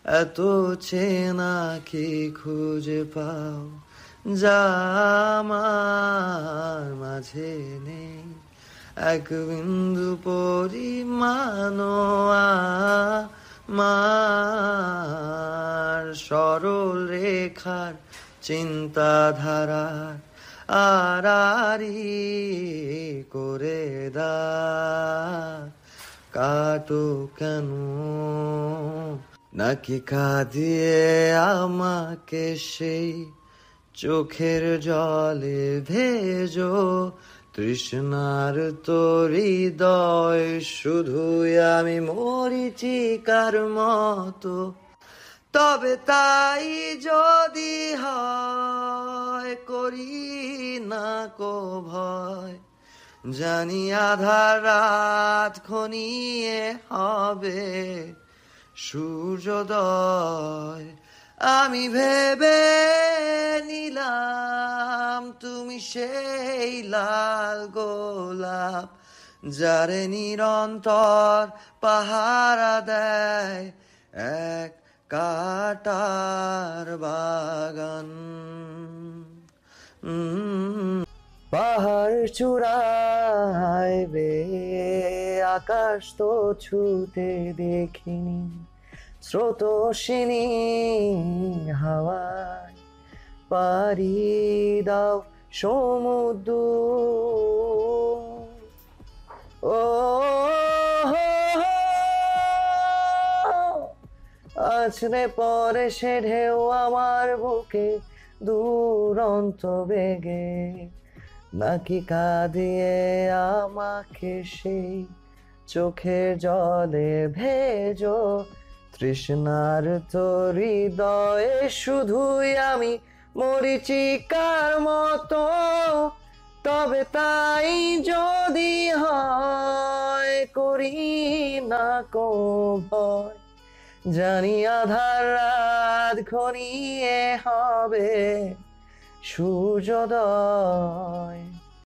এত চেনা কি খুঁজে পাও যা আমার মাঝে নেই, এক বিন্দু পরিমাণও আমার সরল রেখার চিন্তাধারার আড়াআড়ি করে দাগ কাটো কেন, নাকি কাঁদিয়ে আমাকে সেই চোখের জলে ভেজো, তৃষ্ণার তোর হৃদয় শুধুই আমি মরীচিকার মতো। তবে তাই যদি হয় করি না কো ভয়, জানি আধার রাত ঘনিয়ে হবে সূর্যোদয়। আমি ভেবে নিলাম তুমি সেই লাল গোলাপ, যারে নিরন্তর পাহারা দেয় এক কাটার বাগান। পাহাড় চূড়ায় বেয়ে আকাশ তো ছুতে দেখিনি, স্রোতস্বিনী হাওয়ায় পাড়ি দাও সমুদ্র। ও আছড়ে পড়ে সে ঢেউ আমার বুকে দুরন্ত বেগে, নাকি কাঁদিয়ে আমাকে সেই চোখের জলে ভেজো, তৃষ্ণার তোর হৃদয়ে শুধুই আমি মরীচিকার মতো। তবে তাই যদি হয় করি না কো ভয়, জানি আধার রাত ঘনিয়ে হবে সূর্যোদয়।